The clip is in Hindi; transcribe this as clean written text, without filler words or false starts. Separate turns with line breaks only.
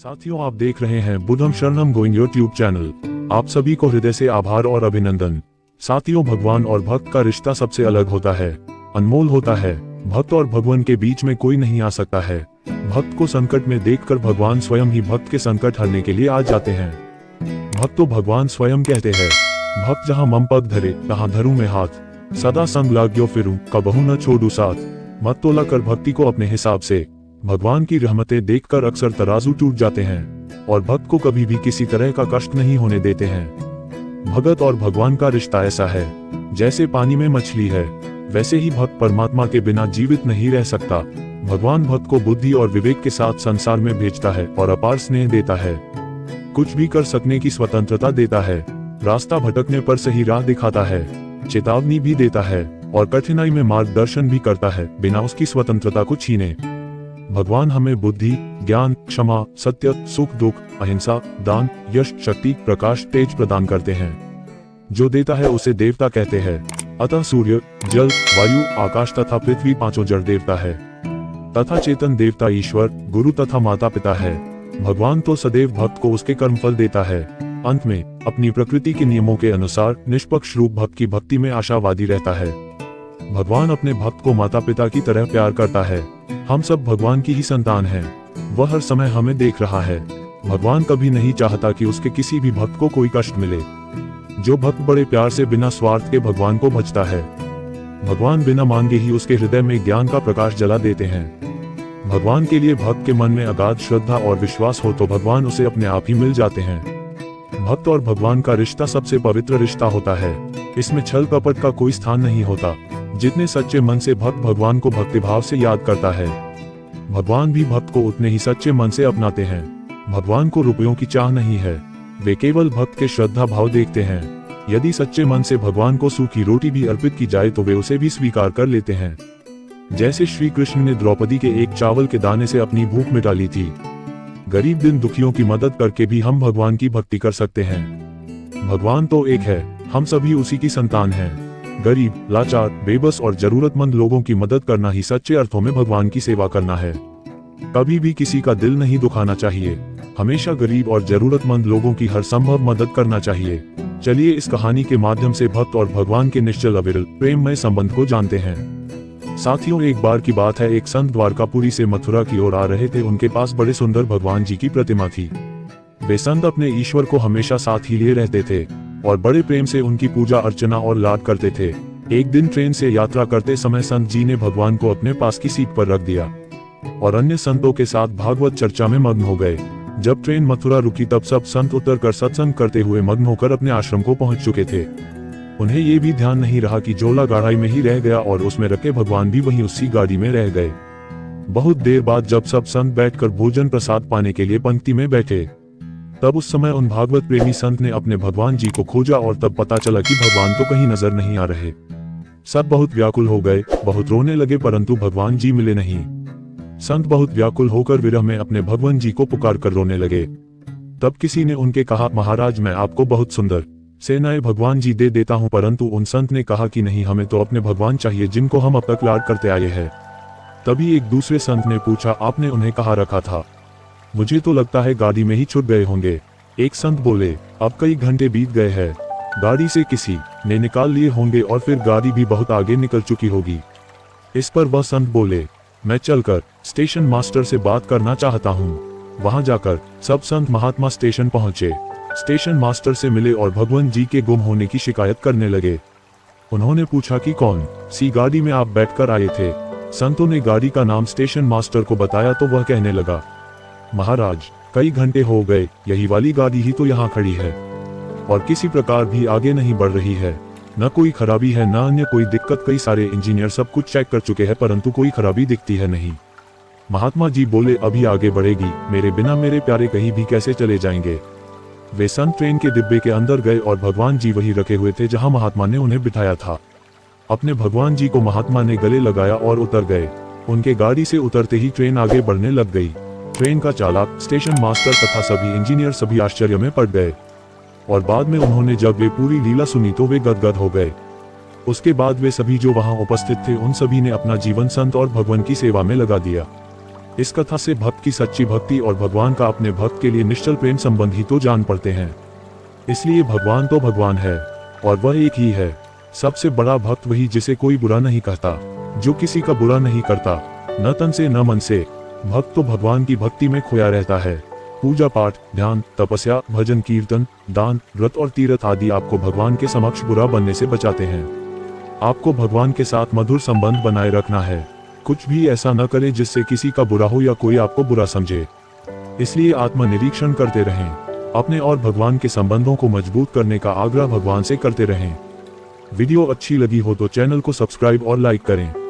साथियों, आप देख रहे हैं बुद्धम शरणम गोइंग यूट्यूब चैनल। आप सभी को हृदय से आभार और अभिनंदन। साथियों, भगवान और भक्त का रिश्ता सबसे अलग होता है, अनमोल होता है। भक्त और भगवान के बीच में कोई नहीं आ सकता है। भक्त को संकट में देखकर भगवान स्वयं ही भक्त के संकट हरने के लिए आ जाते हैं। भक्त तो भगवान स्वयं कहते हैं, भक्त जहाँ मम पग धरे तहाँ धरूं मैं हाथ, सदा संग लाग्यो फिरूं कबहू न छोड़ू साथ। मत तोला कर भक्ति को अपने हिसाब से। भगवान की रहमतें देखकर अक्सर तराजू टूट जाते हैं और भक्त को कभी भी किसी तरह का कष्ट नहीं होने देते हैं। भगत और भगवान का रिश्ता ऐसा है, जैसे पानी में मछली है, वैसे ही भक्त परमात्मा के बिना जीवित नहीं रह सकता। भगवान भक्त को बुद्धि और विवेक के साथ संसार में भेजता है और अपार स्नेह देता है। कुछ भी कर सकने की स्वतंत्रता देता है, रास्ता भटकने पर सही राह दिखाता है, चेतावनी भी देता है और कठिनाई में मार्गदर्शन भी करता है, बिना उसकी स्वतंत्रता को छीने। भगवान हमें बुद्धि, ज्ञान, क्षमा, सत्य, सुख दुख, अहिंसा, दान, यश, शक्ति, प्रकाश, तेज प्रदान करते हैं। जो देता है उसे देवता कहते हैं। अतः सूर्य, जल, वायु, आकाश तथा पृथ्वी पांचों जड़ देवता है तथा चेतन देवता ईश्वर, गुरु तथा माता पिता है। भगवान तो सदैव भक्त को उसके कर्मफल देता है। अंत में अपनी प्रकृति के नियमों के अनुसार निष्पक्ष रूप भक्त की भक्ति में आशावादी रहता है। भगवान अपने भक्त को माता पिता की तरह प्यार करता है। हम सब भगवान की ही संतान हैं। वह हर समय हमें देख रहा है। भगवान कभी नहीं चाहता कि उसके किसी भी भक्त को कोई कष्ट मिले। जो भक्त बड़े प्यार से बिना स्वार्थ के भगवान को भजता है, भगवान बिना मांगे ही उसके हृदय में ज्ञान का प्रकाश जला देते हैं। भगवान के लिए भक्त के मन में अगाध श्रद्धा और विश्वास हो तो भगवान उसे अपने आप ही मिल जाते हैं। भक्त और भगवान का रिश्ता सबसे पवित्र रिश्ता होता है। इसमें छल कपट का कोई स्थान नहीं होता। जितने सच्चे मन से भक्त भगवान को भक्तिभाव से याद करता है, भगवान भी भक्त को उतने ही सच्चे मन से अपनाते हैं। भगवान को रुपयों की चाह नहीं है, वे केवल भक्त के श्रद्धा भाव देखते हैं। यदि सच्चे मन से भगवान को सूखी रोटी भी अर्पित की जाए तो वे उसे भी स्वीकार कर लेते हैं। जैसे श्री कृष्ण ने द्रौपदी के एक चावल के दाने से अपनी भूख मिटा ली थी। गरीब दिन दुखियों की मदद करके भी हम भगवान की भक्ति कर सकते हैं। भगवान तो एक है, हम सभी उसी की संतान हैं। गरीब, लाचार, बेबस और जरूरतमंद लोगों की मदद करना ही सच्चे अर्थों में भगवान की सेवा करना है। कभी भी किसी का दिल नहीं दुखाना चाहिए। हमेशा गरीब और जरूरतमंद लोगों की हर संभव मदद करना चाहिए। चलिए इस कहानी के माध्यम से भक्त और भगवान के निश्चल अविरल प्रेममय संबंध को जानते हैं। साथियों, एक बार की बात है, एक संत द्वारकापुरी से मथुरा की ओर आ रहे थे। उनके पास बड़े सुंदर भगवान जी की प्रतिमा थी। वे संत अपने ईश्वर को हमेशा साथ ही लिए रहते थे और बड़े प्रेम से उनकी पूजा अर्चना और लाड करते थे। एक दिन ट्रेन से यात्रा करते समय संत जी ने भगवान को अपने पास की सीट पर रख दिया और अन्य संतों के साथ भागवत चर्चा में मग्न हो गए। जब ट्रेन मथुरा रुकी तब सब संत उतरकर सत्संग करते हुए मग्न होकर अपने आश्रम को पहुंच चुके थे। उन्हें ये भी ध्यान नहीं रहा कि झोला गाड़ी में ही रह गया और उसमें रखे भगवान भी वहीं उसी गाड़ी में रह गए। बहुत देर बाद जब सब संत बैठकर भोजन प्रसाद पाने के लिए पंक्ति में बैठे, तब उस समय उन भागवत प्रेमी संत ने अपने भगवान जी को खोजा और तब पता चला कि भगवान तो कहीं नजर नहीं आ रहे। सब बहुत व्याकुल हो गए, बहुत रोने लगे, परंतु भगवान जी मिले नहीं। संत बहुत व्याकुल होकर विरह में अपने भगवान जी को पुकार कर रोने लगे। तब किसी ने उनके कहा, महाराज, मैं आपको बहुत सुंदर से नए भगवान जी दे देता हूँ। परंतु उन संत ने कहा कि नहीं, हमें तो अपने भगवान चाहिए जिनको हम अब तक लाड करते आए हैं। तभी एक दूसरे संत ने पूछा, आपने उन्हें कहाँ रखा था? मुझे तो लगता है गाड़ी में ही छूट गए होंगे। एक संत बोले, अब कई घंटे बीत गए हैं, गाड़ी से किसी ने निकाल लिए होंगे और फिर गाड़ी भी बहुत आगे निकल चुकी होगी। इस पर वह संत बोले, मैं चलकर स्टेशन मास्टर से बात करना चाहता हूँ। वहां जाकर सब संत महात्मा स्टेशन पहुंचे। स्टेशन मास्टर से मिले और भगवान जी के गुम होने की शिकायत करने लगे। उन्होंने पूछा कि कौन सी गाड़ी में आप बैठकर आए थे? संतों ने गाड़ी का नाम स्टेशन मास्टर को बताया तो वह कहने लगा, महाराज, कई घंटे हो गए, यही वाली गाड़ी ही तो यहाँ खड़ी है और किसी प्रकार भी आगे नहीं बढ़ रही है। न कोई खराबी है, न अन्य कोई दिक्कत। कई सारे इंजीनियर सब कुछ चेक कर चुके हैं, परंतु कोई खराबी दिखती है नहीं। महात्मा जी बोले, अभी आगे बढ़ेगी, मेरे बिना मेरे प्यारे कहीं भी कैसे चले जाएंगे? वे संत ट्रेन के डिब्बे के अंदर गए और भगवान जी वहीं रखे हुए थे जहां महात्मा ने उन्हें बिठाया था। अपने भगवान जी को महात्मा ने गले लगाया और उतर गए। उनके गाड़ी से उतरते ही ट्रेन आगे बढ़ने लग गई। ट्रेन का चालक, स्टेशन मास्टर तथा सभी इंजीनियर सभी आश्चर्य में पड़ गए और बाद में उन्होंने जब वे पूरी लीला सुनी तो वे गदगद हो गए। उसके बाद वे सभी जो वहां उपस्थित थे उन सभी ने अपना जीवन संत और भगवान की सेवा में लगा दिया। इस कथा से भक्त की सच्ची भक्ति और भगवान का अपने भक्त के लिए निश्चल प्रेम संबंध ही तो जान पड़ते हैं। इसलिए भगवान तो भगवान है और वह एक ही है। सबसे बड़ा भक्त वही जिसे कोई बुरा नहीं कहता, जो किसी का बुरा नहीं करता, न तन से न मन से। भक्त तो भगवान की भक्ति में खोया रहता है। पूजा पाठ, ध्यान, तपस्या, भजन, कीर्तन, दान, व्रत और तीर्थ आदि आपको भगवान के समक्ष बुरा बनने से बचाते हैं। आपको भगवान के साथ मधुर संबंध बनाए रखना है। कुछ भी ऐसा न करें जिससे किसी का बुरा हो या कोई आपको बुरा समझे। इसलिए आत्मनिरीक्षण करते रहें। अपने और भगवान के संबंधों को मजबूत करने का आग्रह भगवान से करते रहें। वीडियो अच्छी लगी हो तो चैनल को सब्सक्राइब और लाइक करें।